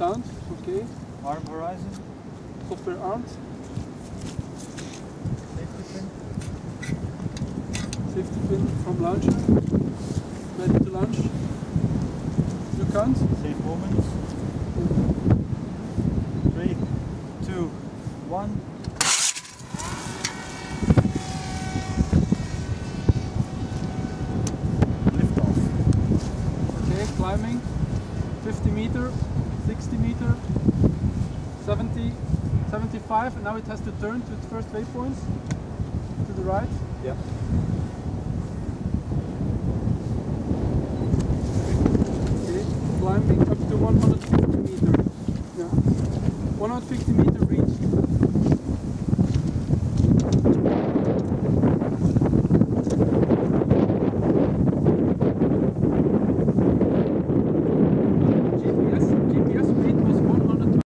sound, okay. Arm horizon. Software armed. Safety pin. Safety pin from launcher. Ready to launch. You count. Same moments. 3, 2, 1. Lift off. Okay, climbing. 50 meter, 60 meter, 70, 75, and now it has to turn to its first waypoint, to the right. Yeah. Okay, climbing up to 150 meter. Yeah. 150 meter.